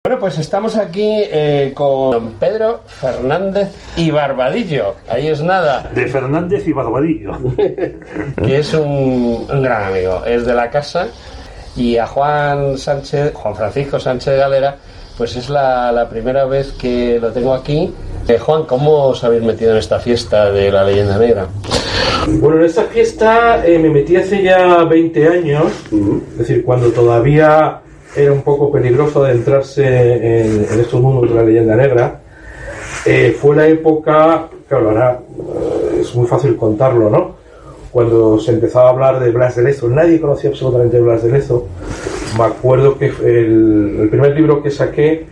Bueno, pues estamos aquí con Pedro Fernández y Barbadillo. Ahí es nada. De Fernández y Barbadillo. Que es un gran amigo. Es de la casa. Y a Juan Francisco Sánchez Galera, pues es la primera vez que lo tengo aquí. Juan, ¿cómo os habéis metido en esta fiesta de la leyenda negra? Bueno, en esta fiesta me metí hace ya 20 años. Es decir, cuando todavía era un poco peligroso adentrarse en estos mundos de la leyenda negra. Fue la época, claro, ahora es muy fácil contarlo, ¿no? Cuando se empezaba a hablar de Blas de Lezo, nadie conocía absolutamente Blas de Lezo. Me acuerdo que el primer libro que saqué,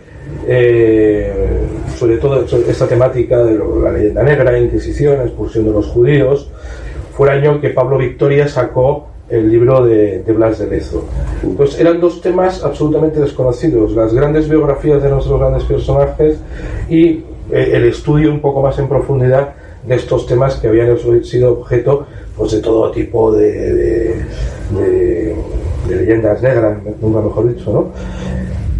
sobre todo esta temática de la leyenda negra, Inquisición, expulsión de los judíos, fue el año que Pablo Victoria sacó el libro de Blas de Lezo. Entonces eran dos temas absolutamente desconocidos, las grandes biografías de nuestros grandes personajes y el estudio un poco más en profundidad de estos temas que habían sido objeto pues de todo tipo de leyendas negras, nunca mejor dicho, ¿no?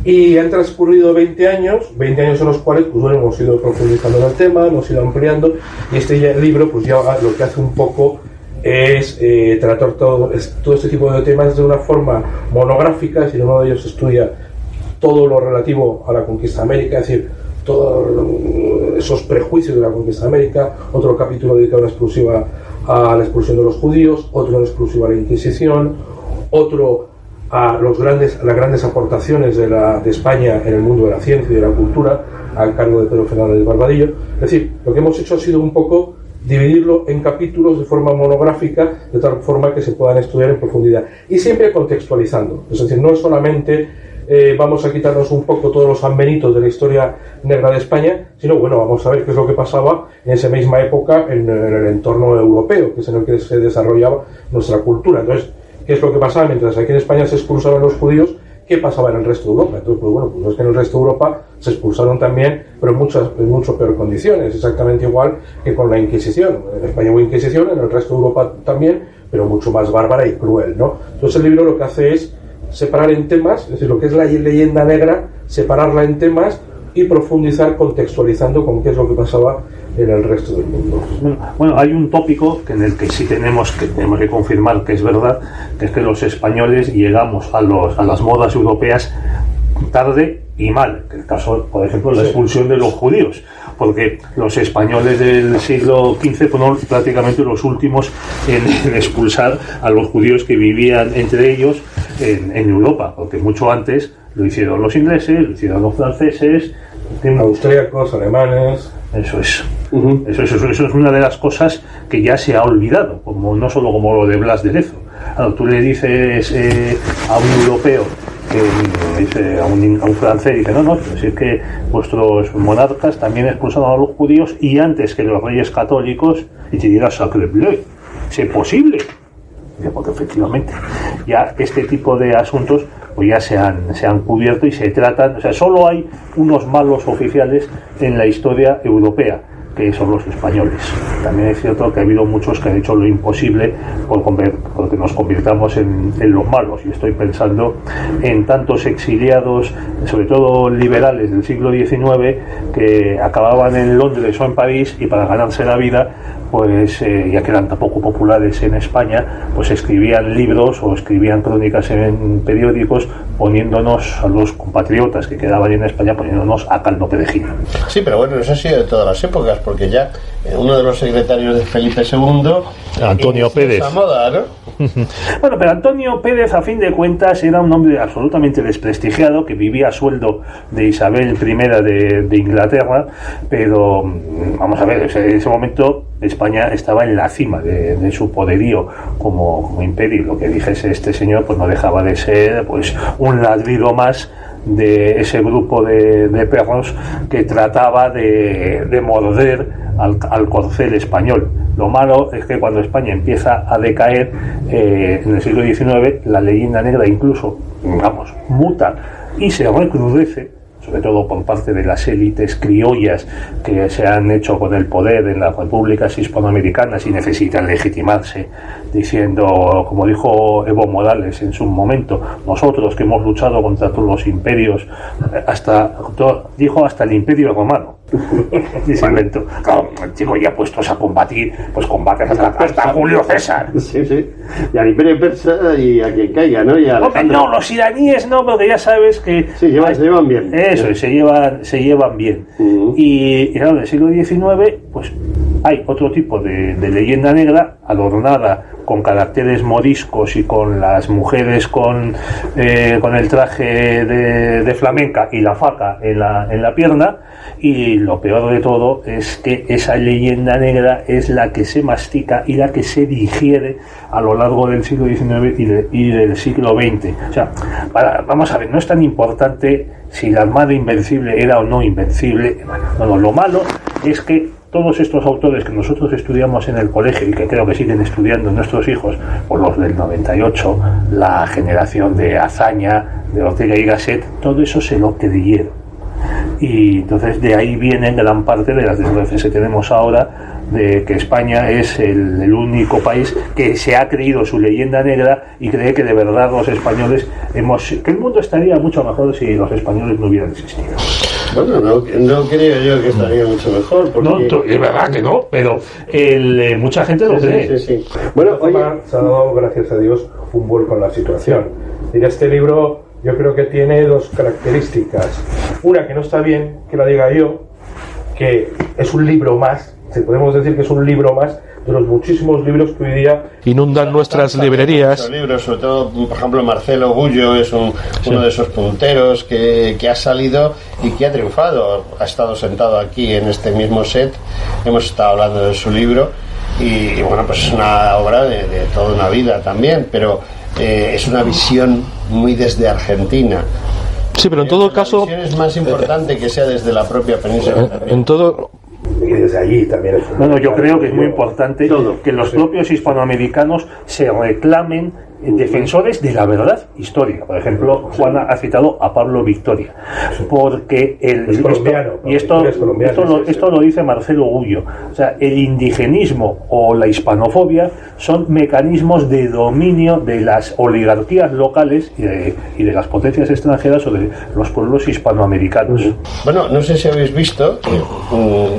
Y han transcurrido 20 años en los cuales pues bueno, hemos ido profundizando en el tema, hemos ido ampliando, y este libro pues ya lo que hace un poco es tratar todo este tipo de temas de una forma monográfica. Si uno de ellos estudia todo lo relativo a la conquista de América, es decir, todos esos prejuicios de la conquista de América, otro capítulo dedicado en exclusiva a la expulsión de los judíos, otro en exclusiva a la Inquisición, otro a las grandes aportaciones de España en el mundo de la ciencia y de la cultura, al cargo de Pedro Fernández Barbadillo. Es decir, lo que hemos hecho ha sido un poco dividirlo en capítulos de forma monográfica, de tal forma que se puedan estudiar en profundidad. Y siempre contextualizando. Es decir, no es solamente vamos a quitarnos un poco todos los ambenitos de la historia negra de España, sino bueno, vamos a ver qué es lo que pasaba en esa misma época en el entorno europeo, que es en el que se desarrollaba nuestra cultura. Entonces, ¿qué es lo que pasaba mientras aquí en España se expulsaban los judíos? ¿Qué pasaba en el resto de Europa? Entonces, pues bueno, pues es que en el resto de Europa se expulsaron también, pero en mucho peor condiciones, exactamente igual que con la Inquisición. En España hubo Inquisición, en el resto de Europa también, pero mucho más bárbara y cruel, ¿no? Entonces el libro lo que hace es separar en temas, es decir, lo que es la leyenda negra, separarla en temas y profundizar contextualizando con qué es lo que pasaba en el resto del mundo. Bueno, hay un tópico en el que sí tenemos que confirmar que es verdad, que es que los españoles llegamos a las modas europeas tarde y mal, que el caso, por ejemplo, la expulsión de los judíos, porque los españoles del siglo XV fueron prácticamente los últimos en expulsar a los judíos que vivían entre ellos en Europa, porque mucho antes lo hicieron los ingleses, lo hicieron los franceses, austríacos, alemanes. Eso es. Eso es una de las cosas que ya se ha olvidado, como no solo como lo de Blas de Lezo. Claro, tú le dices a un europeo, dice a un francés, dice no, pues es que vuestros monarcas también expulsaron a los judíos y antes que los reyes católicos, y te dirá sacre bleu, ¿es posible? Porque efectivamente ya este tipo de asuntos pues ya se han cubierto y se tratan, o sea, solo hay unos malos oficiales en la historia europea, que son los españoles. También es cierto que ha habido muchos que han hecho lo imposible porque nos convirtamos en los malos, y estoy pensando en tantos exiliados, sobre todo liberales del siglo XIX, que acababan en Londres o en París y para ganarse la vida, pues ya que eran tampoco populares en España, pues escribían libros o escribían crónicas en periódicos poniéndonos a los compatriotas que quedaban en España, poniéndonos a caldo perejil. Sí, pero bueno, eso ha sido de todas las épocas, porque ya uno de los secretarios de Felipe II, Antonio Pérez, esa moda, ¿no? Bueno, pero Antonio Pérez, a fin de cuentas, era un hombre absolutamente desprestigiado, que vivía a sueldo de Isabel I de Inglaterra, pero vamos a ver, en ese momento España estaba en la cima de su poderío como imperio. Lo que dijese este señor pues no dejaba de ser pues un ladrido más de ese grupo de perros que trataba de morder al corcel español. Lo malo es que cuando España empieza a decaer en el siglo XIX, la leyenda negra incluso, muta y se recrudece, sobre todo por parte de las élites criollas que se han hecho con el poder en las repúblicas hispanoamericanas y necesitan legitimarse, diciendo, como dijo Evo Morales en su momento, nosotros que hemos luchado contra todos los imperios, dijo hasta el Imperio Romano. Ese invento. Claro, chico, ya puestos a combatir, pues combates hasta Julio César. Sí, sí. Y al Imperio Persa y a quien caiga, ¿no? Y a no, los iraníes no, porque ya sabes que... Sí, se llevan bien. Eso, se llevan bien. Y claro, en el siglo XIX, pues hay otro tipo de leyenda negra adornada con caracteres moriscos y con las mujeres con el traje de flamenca y la faca en la pierna, y lo peor de todo es que esa leyenda negra es la que se mastica y la que se digiere a lo largo del siglo XIX y del siglo XX. O sea, vamos a ver, no es tan importante si la Armada Invencible era o no invencible. No, lo malo es que todos estos autores que nosotros estudiamos en el colegio y que creo que siguen estudiando nuestros hijos, por los del 98, la generación de Azaña, de Ortega y Gasset, todo eso se lo creyeron. Y entonces de ahí viene gran parte de las desgracias que tenemos ahora, de que España es el único país que se ha creído su leyenda negra y cree que de verdad los españoles que el mundo estaría mucho mejor si los españoles no hubieran existido. Bueno, no creo yo que estaría mucho mejor. Porque... No, es verdad que no, pero mucha gente lo cree. Sí. Bueno, oye, se ha dado, gracias a Dios, un vuelco en la situación. Y este libro yo creo que tiene dos características. Una, que no está bien que la diga yo, que es un libro más, si podemos decir que es un libro más de los muchísimos libros que hoy día inundan nuestras librerías. Libros, sobre todo, por ejemplo, Marcelo Gullo es uno de esos punteros que ha salido y que ha triunfado. Ha estado sentado aquí en este mismo set, hemos estado hablando de su libro y bueno, pues es una obra de toda una vida también, pero es una visión muy desde Argentina. Sí, pero en todo caso... La visión es más importante que sea desde la propia península. En todo... Y desde allí también es... Yo creo que es muy importante que los propios hispanoamericanos se reclamen defensores de la verdad histórica. Por ejemplo, Juana ha citado a Pablo Victoria, porque esto lo dice Marcelo Gullo. O sea, el indigenismo o la hispanofobia son mecanismos de dominio de las oligarquías locales y de las potencias extranjeras sobre los pueblos hispanoamericanos. Bueno, no sé si habéis visto,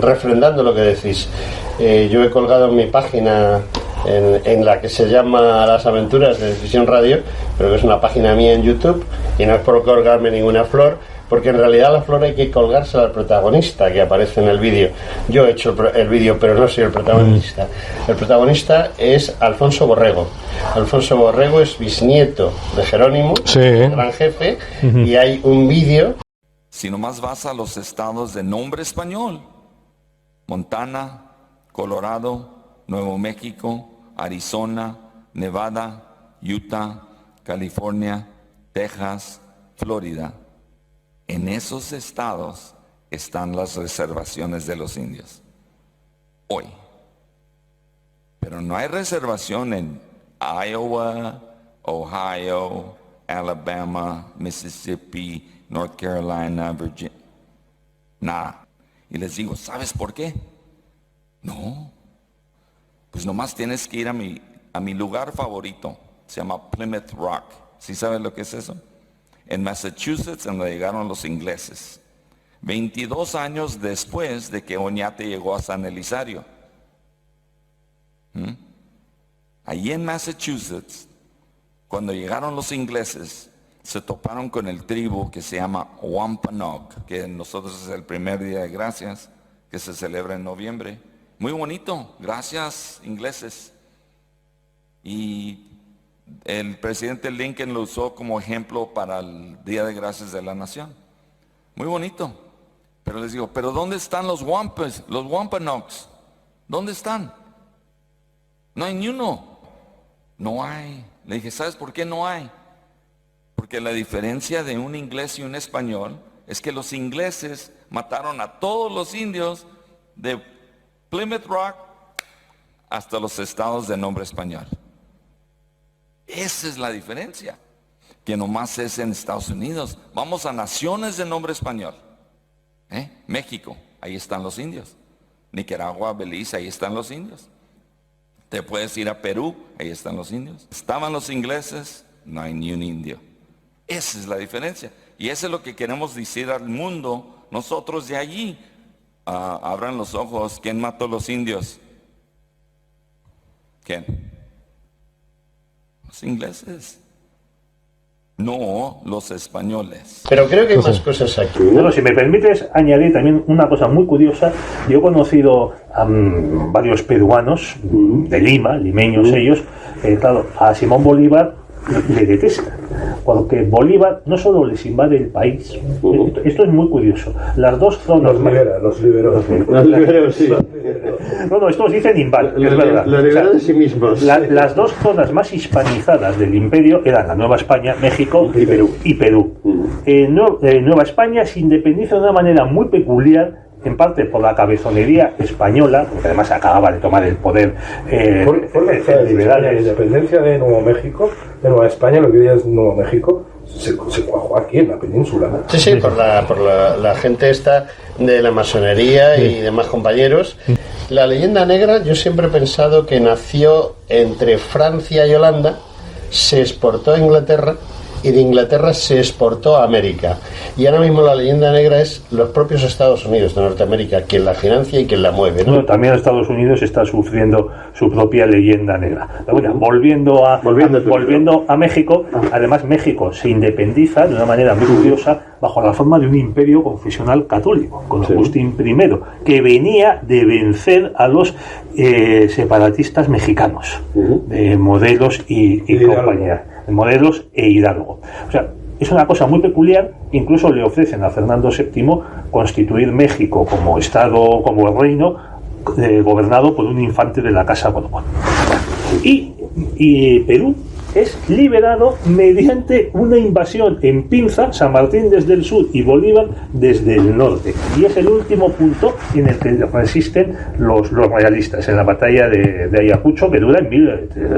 refrendando lo que decís, yo he colgado en mi página en la que se llama Las Aventuras de Decisión Radio, pero que es una página mía en YouTube, y no es por colgarme ninguna flor, porque en realidad la flor hay que colgársela al protagonista que aparece en el vídeo. Yo he hecho el vídeo, pero no soy el protagonista. El protagonista es Alfonso Borrego. Alfonso Borrego es bisnieto de Jerónimo, el gran jefe, y hay un vídeo. Si nomás vas a los estados de nombre español, Montana, Colorado, Nuevo México, Arizona, Nevada, Utah, California, Texas, Florida. En esos estados están las reservaciones de los indios. Hoy. Pero no hay reservación en Iowa, Ohio, Alabama, Mississippi, North Carolina, Virginia. Nada. Y les digo, ¿sabes por qué? No. Pues nomás tienes que ir a mi lugar favorito. Se llama Plymouth Rock. ¿Sí sabes lo que es eso? En Massachusetts, donde llegaron los ingleses. 22 años después de que Oñate llegó a San Elizario. Allí en Massachusetts, cuando llegaron los ingleses, se toparon con el tribu que se llama Wampanoag, que nosotros es el primer día de gracias, que se celebra en noviembre. Muy bonito, gracias ingleses. Y el presidente Lincoln lo usó como ejemplo para el Día de Gracias de la Nación. Muy bonito. Pero les digo, ¿pero dónde están los Wampanoags? ¿Dónde están? No hay ni uno. No hay. Le dije, ¿sabes por qué no hay? Porque la diferencia de un inglés y un español es que los ingleses mataron a todos los indios de Plymouth Rock hasta los estados de nombre español. Esa es la diferencia. que nomás es en Estados Unidos. Vamos a naciones de nombre español. México, ahí están los indios. Nicaragua, Belice, ahí están los indios. Te puedes ir a Perú, ahí están los indios. Estaban los ingleses, no hay ni un indio. Esa es la diferencia. Y eso es lo que queremos decir al mundo. Nosotros de allí, abran los ojos. ¿Quién mató a los indios? ¿Quién? Los ingleses. No, los españoles. Pero creo que hay más cosas aquí. Bueno, si me permites añadir también una cosa muy curiosa. Yo he conocido a varios peruanos de Lima, limeños ellos, claro, a Simón Bolívar le detestan, porque Bolívar no solo les invade el país, esto es muy curioso, las dos zonas... Los liberó, sí. No, estos dicen invade, es verdad. Los liberó de sí mismos. Las dos zonas más hispanizadas del imperio eran la Nueva España, México y Perú. Nueva España se independiza de una manera muy peculiar, en parte por la cabezonería española, porque además acababa de tomar el poder liberal. La independencia de Nuevo México, de Nueva España, lo que hoy es Nuevo México, se cuajó aquí en la península. Sí, por la gente esta de la masonería y demás compañeros. La leyenda negra, yo siempre he pensado que nació entre Francia y Holanda, se exportó a Inglaterra y de Inglaterra se exportó a América. Y ahora mismo la leyenda negra es los propios Estados Unidos de Norteamérica, quien la financia y quien la mueve, ¿no? Bueno, también Estados Unidos está sufriendo su propia leyenda negra. Pero bueno, volviendo a México, además México se independiza de una manera muy curiosa bajo la forma de un imperio confesional católico, con Agustín I, que venía de vencer a los separatistas mexicanos, Morelos y compañía. Morelos e Hidalgo. O sea, es una cosa muy peculiar. Incluso le ofrecen a Fernando VII constituir México como estado, como reino gobernado por un infante de la Casa Borbón. Y Perú es liberado mediante una invasión en pinza, San Martín desde el sur y Bolívar desde el norte. Y es el último punto en el que resisten los realistas en la batalla de Ayacucho, que dura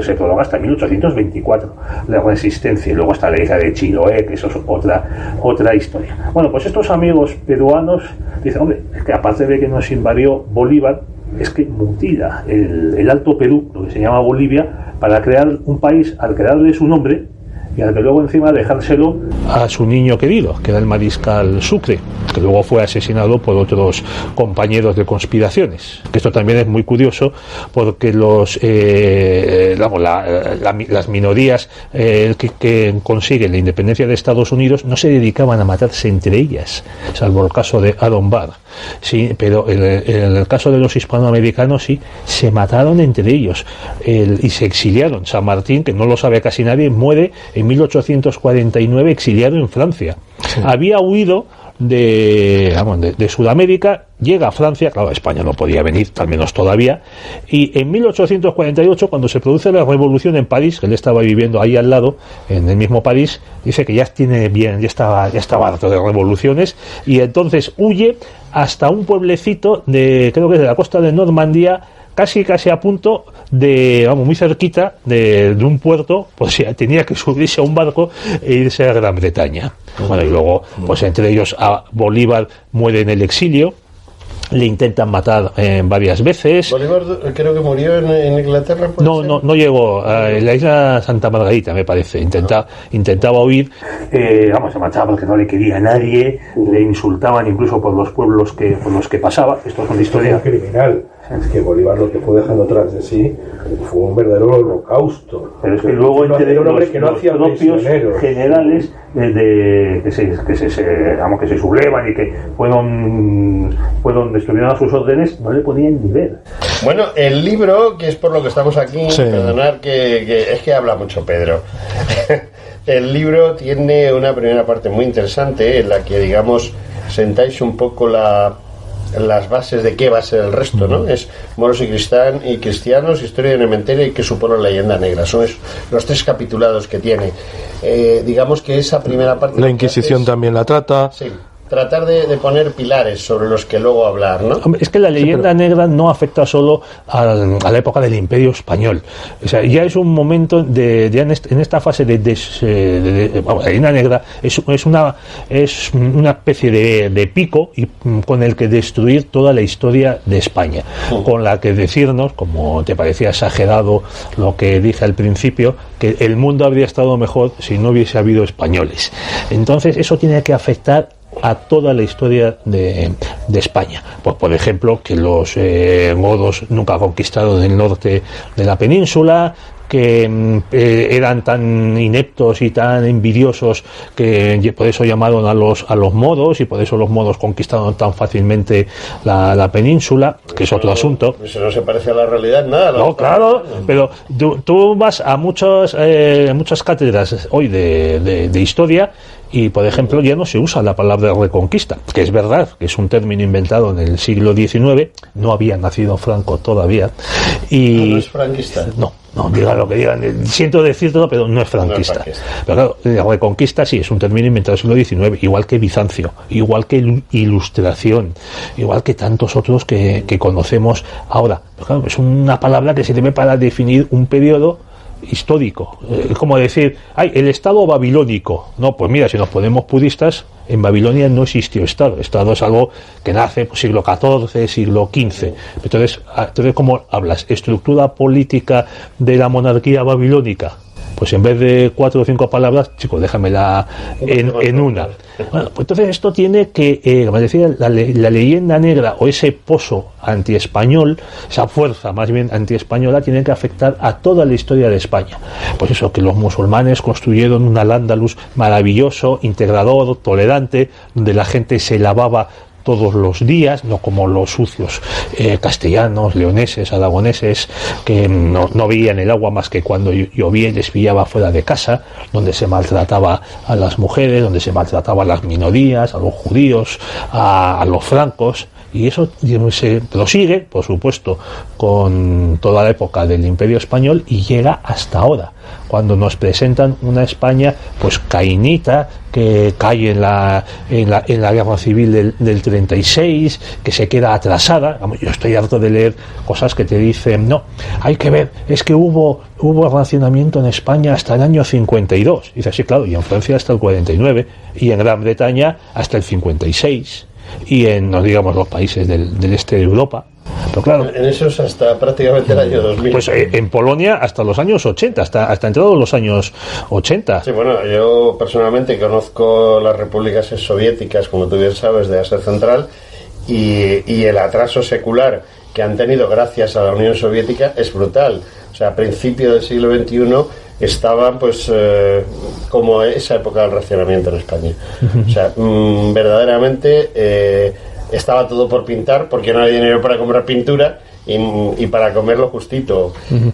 se prolonga hasta 1824, la resistencia. Y luego está la isla de Chiloé, que eso es otra historia. Bueno, pues estos amigos peruanos dicen, hombre, es que aparte de que nos invadió Bolívar, es que mutila el Alto Perú, lo que se llama Bolivia, para crear un país al que darle su nombre y al que luego encima dejárselo a su niño querido, que era el mariscal Sucre, que luego fue asesinado por otros compañeros de conspiraciones. Esto también es muy curioso porque las minorías que consiguen la independencia de Estados Unidos no se dedicaban a matarse entre ellas, salvo el caso de Aaron Burr. Sí, pero en el caso de los hispanoamericanos sí, se mataron entre ellos y se exiliaron. San Martín, que no lo sabe casi nadie, muere en 1849 exiliado en Francia. Sí. Había huido de Sudamérica, llega a Francia, claro, a España no podía venir, al menos todavía, y en 1848, cuando se produce la revolución en París, que él estaba viviendo ahí al lado, en el mismo París, dice que ya estaba harto de revoluciones, y entonces huye hasta un pueblecito creo que es de la costa de Normandía, casi a punto de, muy cerquita de un puerto, pues tenía que subirse a un barco e irse a Gran Bretaña. Bueno, y luego, pues entre ellos a Bolívar muere en el exilio, le intentan matar varias veces. Bolívar creo que murió en Inglaterra. No llegó en la isla Santa Margarita, me parece. Intentaba huir, se marchaba porque no le quería a nadie, le insultaban incluso por los pueblos por los que pasaba. Esto es una historia criminal. Es que Bolívar lo que fue dejando atrás de sí fue un verdadero holocausto. Pero es que luego entre un hombre que no hacía propios generales que se sublevan y que estuvieron a sus órdenes, no le podían ni ver. Bueno, el libro, que es por lo que estamos aquí, perdonad que es que habla mucho Pedro. El libro tiene una primera parte muy interesante en la que, digamos, sentáis un poco las bases de qué va a ser el resto, ¿no? Es moros y cristianos, historia de Nementera y qué supone la leyenda negra. Son los 3 capitulados que tiene. Digamos que esa primera parte... La Inquisición también la trata. Sí. tratar de poner pilares sobre los que luego hablar, ¿no? Hombre, es que la leyenda negra no afecta solo a la época del Imperio Español. O sea, ya es un momento ya en esta fase vamos, la leyenda negra es una especie de pico con el que destruir toda la historia de España, con la que decirnos, como te parecía exagerado lo que dije al principio, que el mundo habría estado mejor si no hubiese habido españoles. Entonces eso tiene que afectar a toda la historia de España. Pues por ejemplo, que los godos nunca conquistaron el norte de la península, que eran tan ineptos y tan envidiosos que por eso llamaron a los modos, y por eso los modos conquistaron tan fácilmente la península, que es otro asunto. Eso no se parece a la realidad nada. No, claro, pero tú vas a muchas cátedras hoy de historia y, por ejemplo, ya no se usa la palabra reconquista, que es verdad, que es un término inventado en el siglo XIX, no había nacido Franco todavía. Y ¿No es franquista? No, digan lo que digan, siento decirlo, pero no es franquista. No es franquista. Pero claro, la reconquista sí, es un término inventado en el siglo XIX, igual que Bizancio, igual que Ilustración, igual que tantos otros que conocemos ahora. Pero claro, es una palabra que se debe para definir un periodo histórico. Es como decir, el Estado babilónico. No, pues mira, si nos ponemos puristas, en Babilonia no existió Estado. Estado es algo que nace pues, siglo XIV, siglo XV. Entonces, ¿cómo hablas? ¿Estructura política de la monarquía babilónica? Pues en vez de 4 o 5 palabras, chicos, déjamela en una. Bueno, pues entonces esto tiene que, como decía, la leyenda negra o ese pozo antiespañol, esa fuerza más bien antiespañola, tiene que afectar a toda la historia de España. Pues eso, que los musulmanes construyeron un Al-Ándalus maravilloso, integrador, tolerante, donde la gente se lavaba todos los días, no como los sucios castellanos, leoneses, aragoneses, que no veían el agua más que cuando llovía y les pillaba fuera de casa, donde se maltrataba a las mujeres, donde se maltrataba a las minorías, a los judíos, a los francos. Y eso se prosigue, por supuesto, con toda la época del Imperio Español y llega hasta ahora, cuando nos presentan una España pues caínita, que cae en la guerra civil del 36, que se queda atrasada. Yo estoy harto de leer cosas que te dicen, no, hay que ver, es que hubo racionamiento en España hasta el año 52. Y dice, sí, claro, y en Francia hasta el 49, y en Gran Bretaña hasta el 56. Y en, no digamos, los países del este de Europa. Pero claro, en esos hasta prácticamente el año 2000. Pues en Polonia hasta los años 80, hasta entrados los años 80. Sí, bueno, yo personalmente conozco las repúblicas soviéticas, como tú bien sabes, de Asia Central, y el atraso secular que han tenido gracias a la Unión Soviética es brutal. O sea, a principios del siglo XXI estaban pues como esa época del racionamiento en España. O sea, verdaderamente estaba todo por pintar porque no había dinero para comprar pintura y para comerlo justito.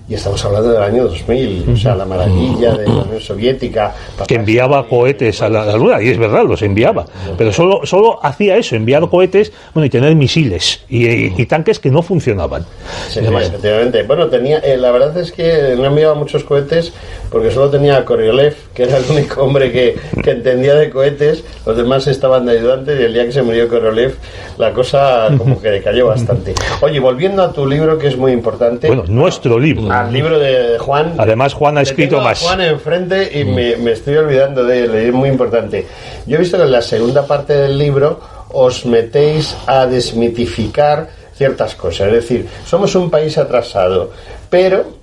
Y estamos hablando del año 2000, o sea, la maravilla de la Unión Soviética. Que enviaba cohetes a la Luna, y es verdad, los enviaba. Pero solo hacía eso, enviar cohetes, bueno, y tener misiles y tanques que no funcionaban. Sí, efectivamente. Bueno, la verdad es que no enviaba muchos cohetes porque solo tenía a Koryolev, que era el único hombre que entendía de cohetes. Los demás estaban de ayudantes y el día que se murió Koryolev, la cosa como que decayó bastante. Oye, volviendo a tu libro, que es muy importante. Bueno, nuestro libro. Al libro de Juan. Además, Juan ha escrito más. Juan enfrente y me estoy olvidando de él, es muy importante. Yo he visto que en la segunda parte del libro os metéis a desmitificar ciertas cosas. Es decir, somos un país atrasado, pero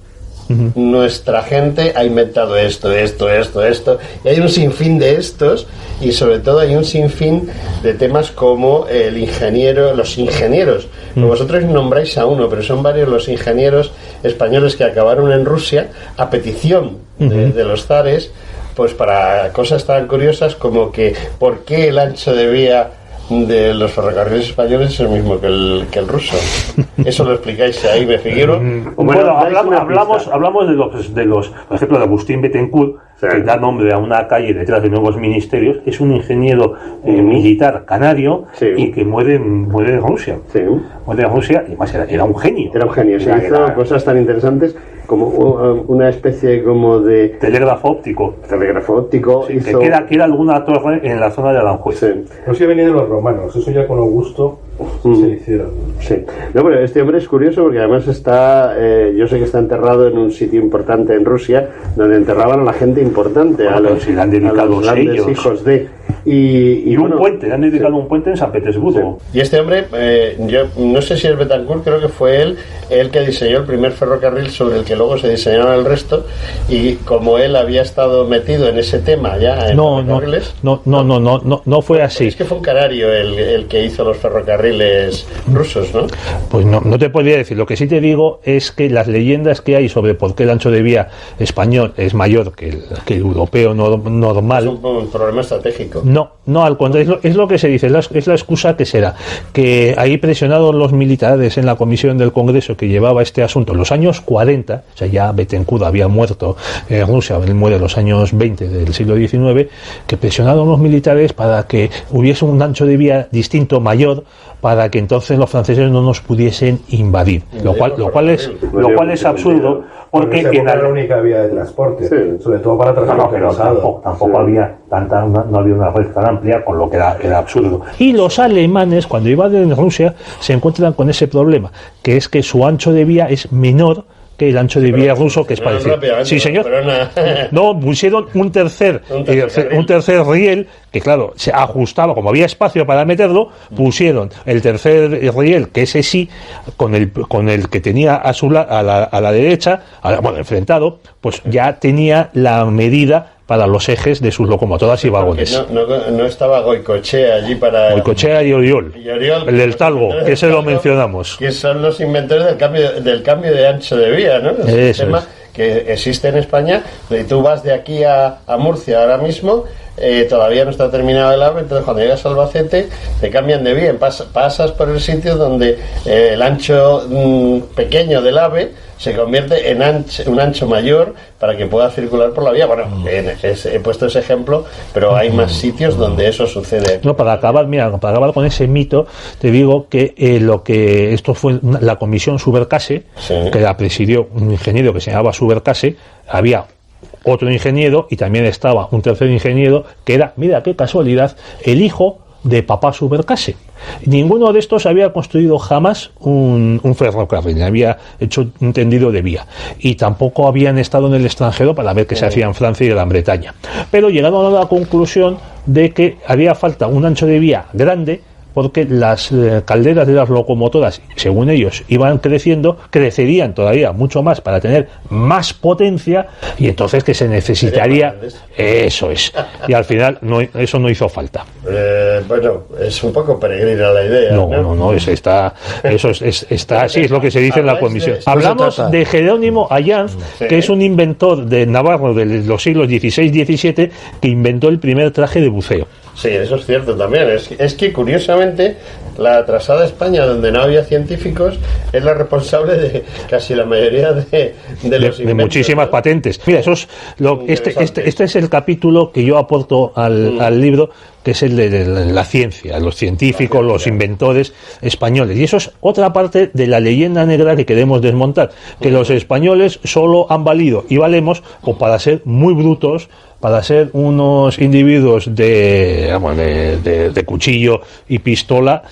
nuestra gente ha inventado esto, y hay un sinfín de estos, y sobre todo hay un sinfín de temas como los ingenieros. Vosotros nombráis a uno, pero son varios los ingenieros españoles que acabaron en Rusia a petición de los zares, pues para cosas tan curiosas como que por qué el ancho de vía de los ferrocarriles españoles es el mismo que el ruso. Eso lo explicáis ahí, me figuro. Bueno, hablamos de los, por ejemplo, de Agustín Bettencourt, que da nombre a una calle detrás de nuevos ministerios, es un ingeniero militar canario y que muere en Rusia. Sí. Muere en Rusia y además era un genio. Era un genio, hizo cosas tan interesantes como una especie como de telégrafo óptico. Sí, hizo... que queda alguna torre en la zona de Aranjuez. Sí. No sé, venía de los romanos, eso ya con Augusto se hicieron. Sí. No, pero este hombre es curioso porque además está, yo sé que está enterrado en un sitio importante en Rusia, donde enterraban a la gente importante, bueno, a los grandes hijos de... Y un puente, le han dedicado un puente en San Petersburgo. Sí. Y este hombre, yo no sé si es Betancourt, creo que fue él que diseñó el primer ferrocarril sobre el que luego se diseñaron el resto, y como él había estado metido en ese tema ya en ferrocarriles... No fue así. Es que fue un canario el que hizo los ferrocarriles rusos, ¿no? Pues no te podría decir. Lo que sí te digo es que las leyendas que hay sobre por qué el ancho de vía español es mayor que el europeo normal... Es un problema estratégico. No, al contrario, es lo que se dice, es la excusa que será, que ahí presionados los militares en la comisión del Congreso que llevaba este asunto en los años 40, o sea, ya Betancourt había muerto en Rusia, él muere en los años 20 del siglo XIX, que presionaron los militares para que hubiese un ancho de vía distinto, mayor, para que entonces los franceses no nos pudiesen invadir, lo cual es absurdo, porque era la única vía de transporte, sobre todo para transporte pesado. Tampoco había no había una red tan amplia, con lo que era absurdo. Y los alemanes, cuando invaden Rusia, se encuentran con ese problema, que es que su ancho de vía es menor que el ancho de vía ruso, que es parecido. Sí, señor. No, pusieron un tercer riel, que claro, se ajustaba, como había espacio para meterlo, pusieron el tercer riel, que ese sí, con el que tenía a la derecha, enfrentado, pues ya tenía la medida para los ejes de sus locomotoras y vagones. No estaba Goicoechea allí para... Goicoechea y Oriol, el del Talgo, que ese lo mencionamos. Que son los inventores del cambio de ancho de vía, ¿no? El sistema que existe en España, y tú vas de aquí a Murcia ahora mismo, todavía no está terminado el AVE, entonces cuando llegas a Albacete te cambian de vía, pasas por el sitio donde el ancho pequeño del AVE se convierte en un ancho mayor para que pueda circular por la vía. Bueno, he puesto ese ejemplo, pero hay más sitios donde eso sucede. No, para acabar con ese mito, te digo que esto fue la comisión Subercase, que la presidió un ingeniero que se llamaba Subercase. Había otro ingeniero y también estaba un tercer ingeniero que era, mira qué casualidad, el hijo de papá Subercase. Ninguno de estos había construido jamás un ferrocarril, había hecho un tendido de vía, y tampoco habían estado en el extranjero para ver qué se hacía en Francia y Gran Bretaña, pero llegaron a la conclusión de que haría falta un ancho de vía grande, porque las calderas de las locomotoras, según ellos, iban crecerían todavía mucho más para tener más potencia, y entonces que se necesitaría, eso es, y al final eso no hizo falta. Bueno, es un poco peregrina la idea. No, está así, es lo que se dice en la comisión. Hablamos de Jerónimo Allanz, que es un inventor de Navarro de los siglos XVI-XVII, que inventó el primer traje de buceo. Sí, eso es cierto también. Es que curiosamente la atrasada España, donde no había científicos, es la responsable de casi la mayoría de los inventos, de muchísimas patentes. Mira, eso es este es el capítulo que yo aporto al libro, que es el de la ciencia, los científicos, los inventores españoles. Y eso es otra parte de la leyenda negra que queremos desmontar, que los españoles solo han valido y valemos para ser muy brutos, para ser unos individuos de cuchillo y pistola,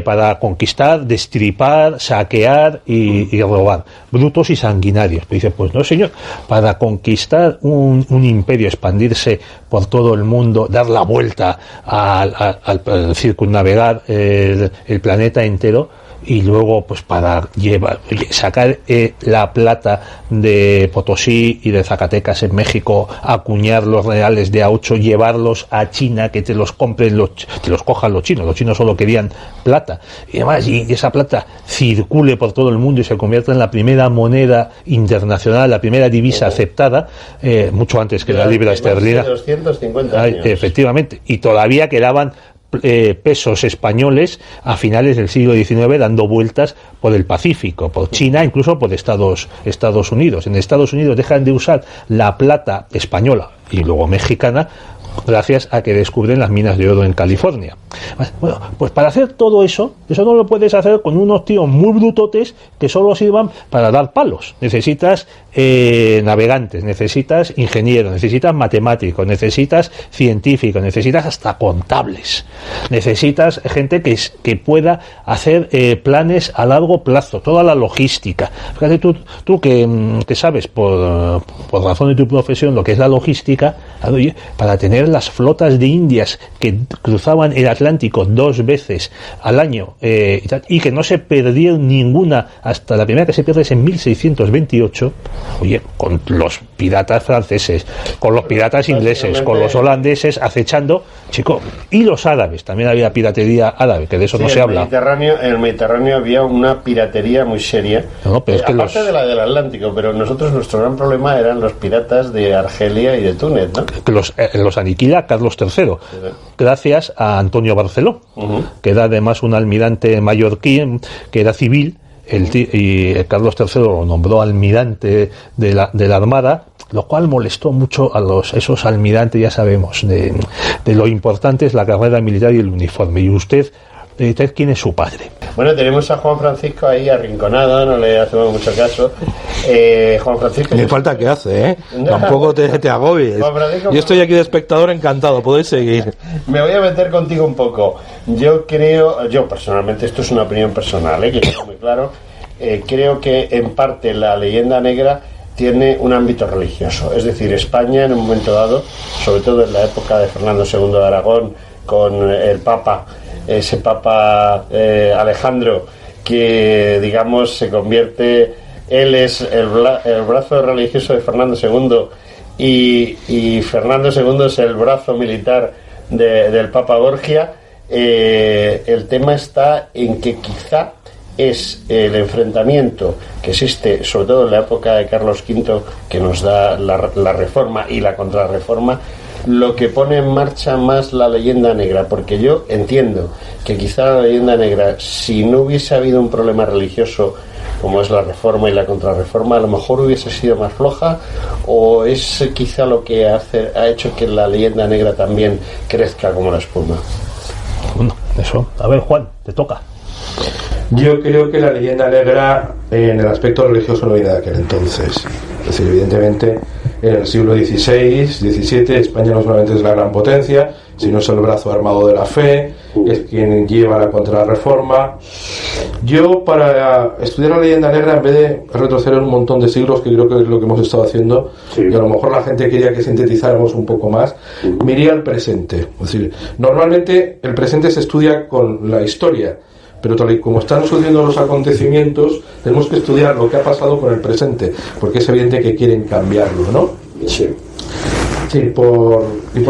para conquistar, destripar, saquear y robar, brutos y sanguinarios. Pero dice, pues no señor, para conquistar un imperio, expandirse por todo el mundo, dar la vuelta al circunnavegar el planeta entero, y luego pues para sacar la plata de Potosí y de Zacatecas en México, acuñar los reales de A8, llevarlos a China, que te los compren te los cojan los chinos solo querían plata y demás, y esa plata circule por todo el mundo y se convierta en la primera moneda internacional, la primera divisa aceptada, mucho antes que la libra esterlina. 250 años. Efectivamente, y todavía quedaban pesos españoles a finales del siglo XIX dando vueltas por el Pacífico, por China, incluso por Estados Unidos. En Estados Unidos dejan de usar la plata española y luego mexicana gracias a que descubren las minas de oro en California. Bueno, pues para hacer todo eso no lo puedes hacer con unos tíos muy brutotes que solo sirvan para dar palos. Necesitas navegantes, necesitas ingenieros, necesitas matemáticos, necesitas científicos, necesitas hasta contables, necesitas gente que pueda hacer planes a largo plazo, toda la logística. Fíjate tú que sabes por razón de tu profesión lo que es la logística, oye, para tener las flotas de indias que cruzaban el Atlántico 2 veces al año y que no se perdieron ninguna hasta la primera que se pierde es en 1628, oye, con los piratas franceses, con los piratas ingleses, con los holandeses acechando, chico, y los árabes, también había piratería árabe, que de eso no se habla. En el Mediterráneo había una piratería muy seria, pero es que aparte de la del Atlántico, pero nuestro gran problema eran los piratas de Argelia y de Túnez, ¿no? Que los aniquila Carlos III, gracias a Antonio Barceló, que era además un almirante mallorquí que era civil, y Carlos III lo nombró almirante de la Armada, lo cual molestó mucho a esos almirantes, ya sabemos, de lo importante es la carrera militar y el uniforme. Y usted quién es su padre. Bueno, tenemos a Juan Francisco ahí arrinconado, no le hacemos mucho caso. Juan Francisco... Me falta que hace, ¿eh? Tampoco te agobies. Yo estoy aquí de espectador encantado, podéis seguir. Me voy a meter contigo un poco. Yo personalmente, esto es una opinión personal, que está muy claro, creo que en parte la leyenda negra tiene un ámbito religioso. Es decir, España en un momento dado, sobre todo en la época de Fernando II de Aragón, con el Papa, ese Papa Alejandro, que digamos se convierte, él es el brazo religioso de Fernando II y Fernando II es el brazo militar del Papa Borgia. El tema está en que quizá es el enfrentamiento que existe sobre todo en la época de Carlos V, que nos da la reforma y la contrarreforma, lo que pone en marcha más la leyenda negra, porque yo entiendo que quizá la leyenda negra, si no hubiese habido un problema religioso como es la reforma y la contrarreforma, a lo mejor hubiese sido más floja, o es quizá lo que ha hecho que la leyenda negra también crezca como la espuma. Bueno, eso. A ver, Juan, te toca. Yo creo que la leyenda negra en el aspecto religioso no viene de aquel entonces. Es decir, evidentemente en el siglo XVI, XVII, España no solamente es la gran potencia, sino es el brazo armado de la fe, es quien lleva la contrarreforma. Yo, para estudiar la leyenda negra, en vez de retroceder un montón de siglos, que creo que es lo que hemos estado haciendo, sí, y a lo mejor la gente quería que sintetizáramos un poco más, me iría al presente. Es decir, normalmente el presente se estudia con la historia, pero tal y como están sucediendo los acontecimientos, tenemos que estudiar lo que ha pasado con el presente, porque es evidente que quieren cambiarlo, ¿no? Sí. Sí, por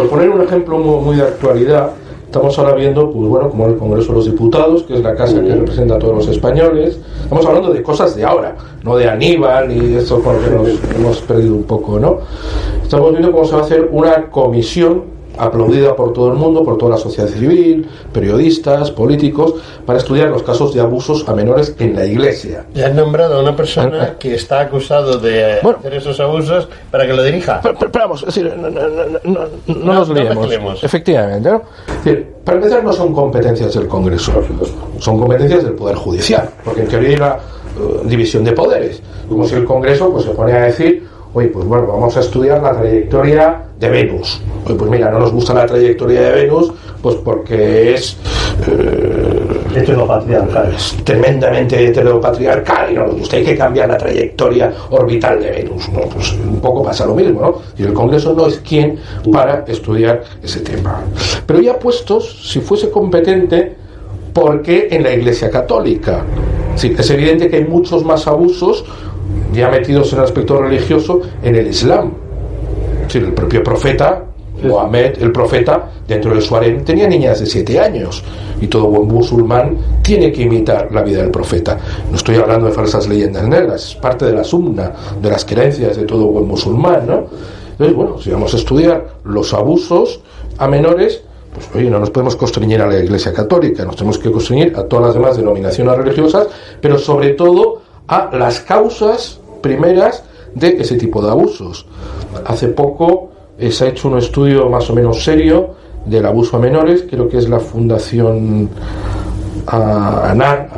poner un ejemplo muy de actualidad, estamos ahora viendo, pues bueno, como el Congreso de los Diputados, que es la casa que representa a todos los españoles. Estamos hablando de cosas de ahora, no de Aníbal y esto con lo que nos hemos perdido un poco, ¿no? Estamos viendo cómo se va a hacer una comisión aplaudida por todo el mundo, por toda la sociedad civil, periodistas, políticos, para estudiar los casos de abusos a menores en la Iglesia. Ya han nombrado a una persona que está acusado de hacer esos abusos para que lo dirija. Pero vamos, es decir, no nos liemos. Efectivamente, ¿no? Es decir, para empezar, no son competencias del Congreso, son competencias del Poder Judicial, porque en teoría hay una división de poderes. Como si el Congreso pues se pone a decir: oye, pues bueno, vamos a estudiar la trayectoria de Venus. Oye, pues mira, no nos gusta la trayectoria de Venus, pues porque es heteropatriarcal. Es tremendamente heteropatriarcal y no nos gusta, hay que cambiar la trayectoria orbital de Venus, ¿no? Pues un poco pasa lo mismo, ¿no? Y el Congreso no es quien para estudiar ese tema. Pero ya puestos, si fuese competente, ¿por qué en la Iglesia Católica? Sí, es evidente que hay muchos más abusos ya metidos en el aspecto religioso en el Islam. Sí, el propio profeta Mohammed, el profeta, dentro de su harén tenía niñas de 7 años, y todo buen musulmán tiene que imitar la vida del profeta. No estoy hablando de falsas leyendas negras, es parte de la sunna, de las creencias de todo buen musulmán, ¿no? Entonces, bueno, si vamos a estudiar los abusos a menores, pues oye, no nos podemos constreñir a la Iglesia Católica, nos tenemos que constreñir a todas las demás denominaciones religiosas, pero sobre todo a las causas primeras de ese tipo de abusos. Hace poco se ha hecho un estudio más o menos serio del abuso a menores, creo que es la Fundación ANAR,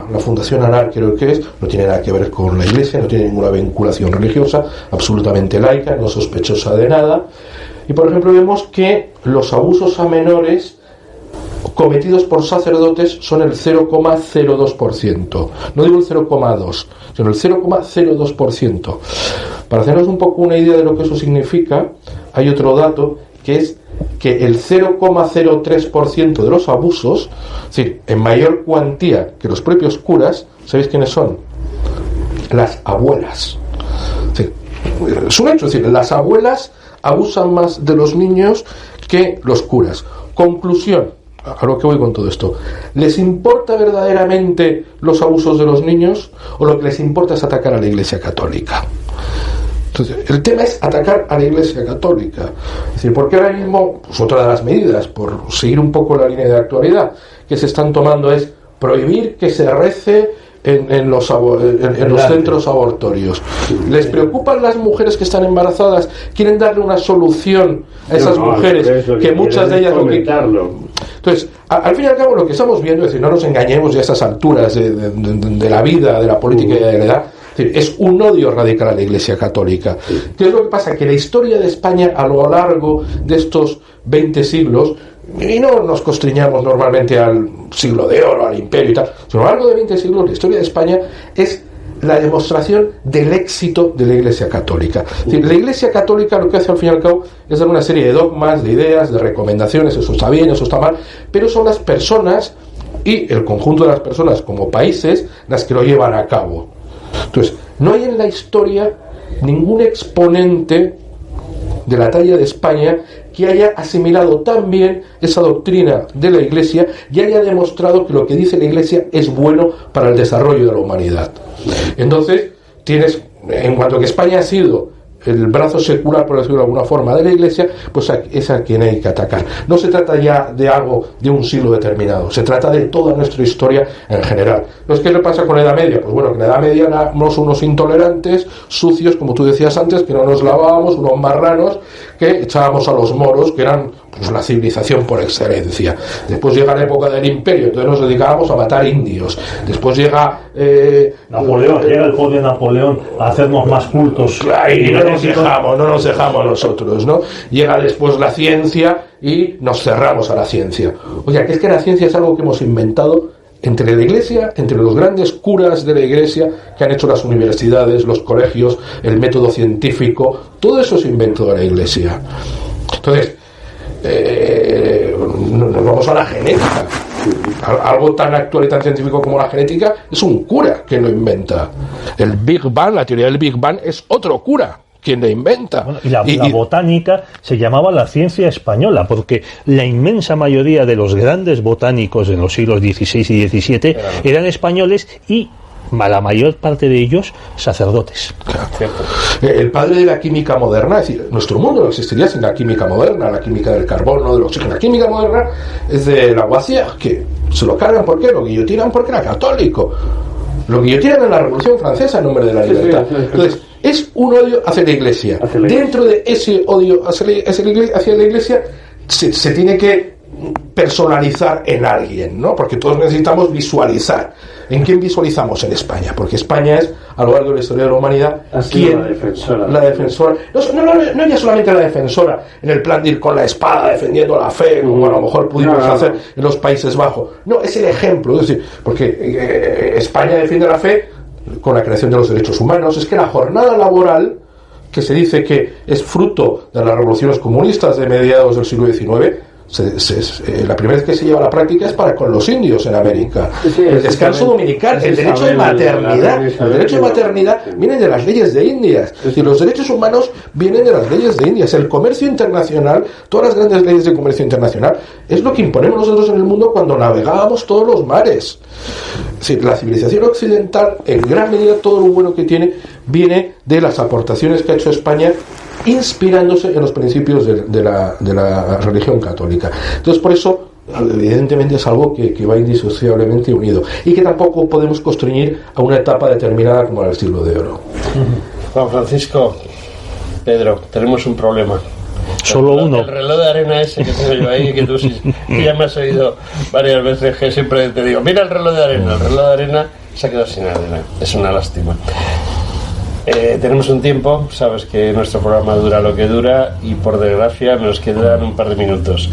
creo que es, no tiene nada que ver con la Iglesia, no tiene ninguna vinculación religiosa, absolutamente laica, no sospechosa de nada. Y por ejemplo vemos que los abusos a menores cometidos por sacerdotes son el 0,02%. No digo el 0,2%, sino el 0,02%. Para hacernos un poco una idea de lo que eso significa, hay otro dato que es que el 0,03% de los abusos, es decir, en mayor cuantía que los propios curas, ¿sabéis quiénes son? Las abuelas. Es decir, es un hecho, es decir, las abuelas abusan más de los niños que los curas. Conclusión, a lo que voy con todo esto: ¿les importa verdaderamente los abusos de los niños o lo que les importa es atacar a la Iglesia Católica? Entonces, el tema es atacar a la Iglesia Católica. Es decir, porque ahora mismo, pues otra de las medidas, por seguir un poco la línea de actualidad, que se están tomando es prohibir que se rece en los centros abortorios. ¿Les preocupan las mujeres que están embarazadas? ¿Quieren darle una solución a esas mujeres que muchas de ellas Entonces, al fin y al cabo, lo que estamos viendo, es decir, no nos engañemos ya a estas alturas de la vida, de la política y de la edad, es un odio radical a la Iglesia Católica. ¿Qué es lo que pasa? Que la historia de España a lo largo de estos 20 siglos, y no nos constriñamos normalmente al siglo de oro, al imperio y tal, sino a lo largo de 20 siglos la historia de España es la demostración del éxito de la Iglesia Católica. Es decir, la Iglesia Católica lo que hace al fin y al cabo es dar una serie de dogmas, de ideas, de recomendaciones, eso está bien, eso está mal, pero son las personas y el conjunto de las personas como países las que lo llevan a cabo. Entonces, no hay en la historia ningún exponente de la talla de España que haya asimilado tan bien esa doctrina de la Iglesia y haya demostrado que lo que dice la Iglesia es bueno para el desarrollo de la humanidad. Entonces, tienes, en cuanto que España ha sido el brazo secular, por decirlo de alguna forma, de la Iglesia, pues es a quien hay que atacar. No se trata ya de algo de un siglo determinado, se trata de toda nuestra historia en general. ¿Qué le pasa con la Edad Media? Pues bueno, que en la Edad Media éramos unos intolerantes, sucios, como tú decías antes, que no nos lavábamos, unos marranos, que echábamos a los moros, que eran pues la civilización por excelencia. Después llega la época del Imperio, entonces nos dedicábamos a matar indios. Después llega Napoleón, llega el poder de Napoleón a hacernos más cultos. Y no nos dejamos nosotros, ¿no? Llega después la ciencia y nos cerramos a la ciencia. O sea, que es que la ciencia es algo que hemos inventado entre la Iglesia, entre los grandes curas de la Iglesia que han hecho las universidades, los colegios, el método científico, todo eso es invento de la Iglesia. Entonces, nos vamos a la genética. Algo tan actual y tan científico como la genética es un cura quien lo inventa. El Big Bang, la teoría del Big Bang, es otro cura quien la inventa. Bueno, y la botánica se llamaba la ciencia española, porque la inmensa mayoría de los grandes botánicos en los siglos XVI y XVII eran españoles y la mayor parte de ellos sacerdotes. Claro. El padre de la química moderna, es decir, nuestro mundo no existiría sin la química moderna, la química del carbono, del oxígeno. La química moderna es de Lavoisier, que se lo cargan, ¿por qué? Lo guillotinan porque era católico. Lo guillotinan en la Revolución Francesa en nombre de la libertad. Entonces, es un odio hacia la Iglesia. Dentro de ese odio hacia la Iglesia se tiene que personalizar en alguien, ¿no? Porque todos necesitamos visualizar. ¿En quién visualizamos en España? Porque España es, a lo largo de la historia de la humanidad, la defensora. La defensora. No ya solamente la defensora en el plan de ir con la espada defendiendo la fe, como a lo mejor pudimos hacer en los Países Bajos. No, es el ejemplo. Es decir, porque España defiende la fe con la creación de los derechos humanos. Es que la jornada laboral, que se dice que es fruto de las revoluciones comunistas de mediados del siglo XIX, la primera vez que se lleva a la práctica es para con los indios en América. El descanso dominical, el derecho de maternidad. El derecho de maternidad viene de las leyes de Indias. Es decir, los derechos humanos vienen de las leyes de Indias. El comercio internacional, todas las grandes leyes de comercio internacional, es lo que imponemos nosotros en el mundo cuando navegábamos todos los mares. Es decir, la civilización occidental, en gran medida, todo lo bueno que tiene viene de las aportaciones que ha hecho España inspirándose en los principios de la religión católica. Entonces, por eso, evidentemente es algo que va indisociablemente unido y que tampoco podemos constreñir a una etapa determinada como el siglo de oro. Juan Francisco, Pedro, tenemos un problema. Solo uno. El reloj de arena ese que tengo yo ahí, que tú sí, ya me has oído varias veces, que siempre te digo, mira el reloj de arena. El reloj de arena se ha quedado sin arena. Es una lástima. Tenemos un tiempo, sabes que nuestro programa dura lo que dura y por desgracia nos quedan un par de minutos.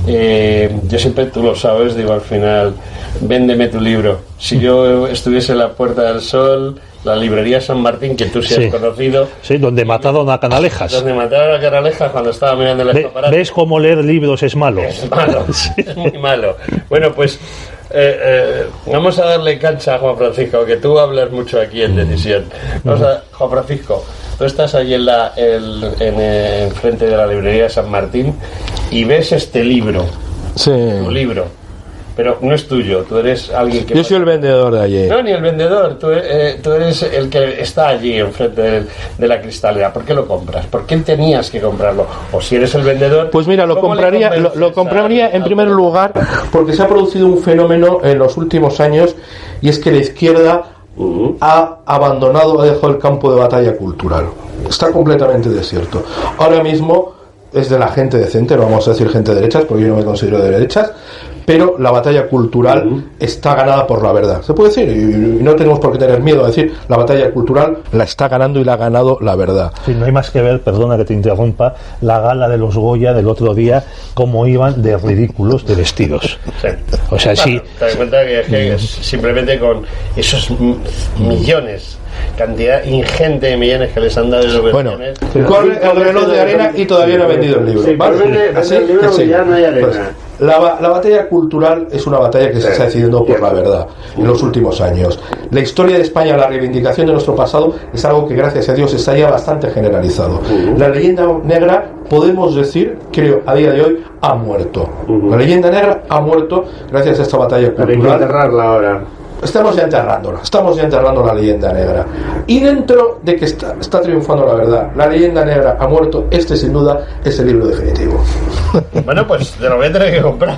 Yo siempre, tú lo sabes, digo al final, véndeme tu libro. Si yo estuviese en la Puerta del Sol, la librería San Martín, que tú sí has conocido. Sí, donde mataron a Canalejas. Donde mataron a Canalejas cuando estaba mirando el escaparate. ¿Ves cómo leer libros es malo? Es malo, es muy malo. Bueno, pues vamos a darle cancha a Juan Francisco, que tú hablas mucho aquí en Decisión. Juan Francisco, tú estás ahí en frente de la librería San Martín y ves este libro, tu libro, pero no es tuyo, tú eres alguien que... Yo soy el vendedor de allí. No, ni el vendedor, tú eres el que está allí enfrente de la cristalera. ¿Por qué lo compras? ¿Por qué tenías que comprarlo? O si eres el vendedor... Pues mira, lo compraría en primer lugar porque se ha producido un fenómeno en los últimos años, y es que la izquierda ha dejado el campo de batalla cultural. Está completamente desierto. Ahora mismo es de la gente decente, no vamos a decir gente de derechas, porque yo no me considero de derechas, pero la batalla cultural está ganada por la verdad. Se puede decir, y no tenemos por qué tener miedo a decir, la batalla cultural la está ganando y la ha ganado la verdad. Sí, no hay más que ver, perdona que te interrumpa, la gala de los Goya del otro día, cómo iban de ridículos de vestidos. Sí. O sea, sí. Te das cuenta que es simplemente con esos millones, cantidad ingente de millones que les han dado de subvenciones. Con el reloj de arena y todavía no ha vendido el libro. Sí, ¿vale? vende el libro y ya no hay arena. Pues, la batalla cultural es una batalla que se está decidiendo por la verdad en los últimos años. La historia de España, la reivindicación de nuestro pasado, es algo que gracias a Dios está ya bastante generalizado. La leyenda negra, podemos decir, creo, a día de hoy, ha muerto. La leyenda negra ha muerto gracias a esta batalla cultural. Hay que enterrarla ahora. Estamos ya enterrando la leyenda negra. Y dentro de que está triunfando la verdad, la leyenda negra ha muerto, este sin duda es el libro definitivo. Bueno, pues te lo voy a tener que comprar.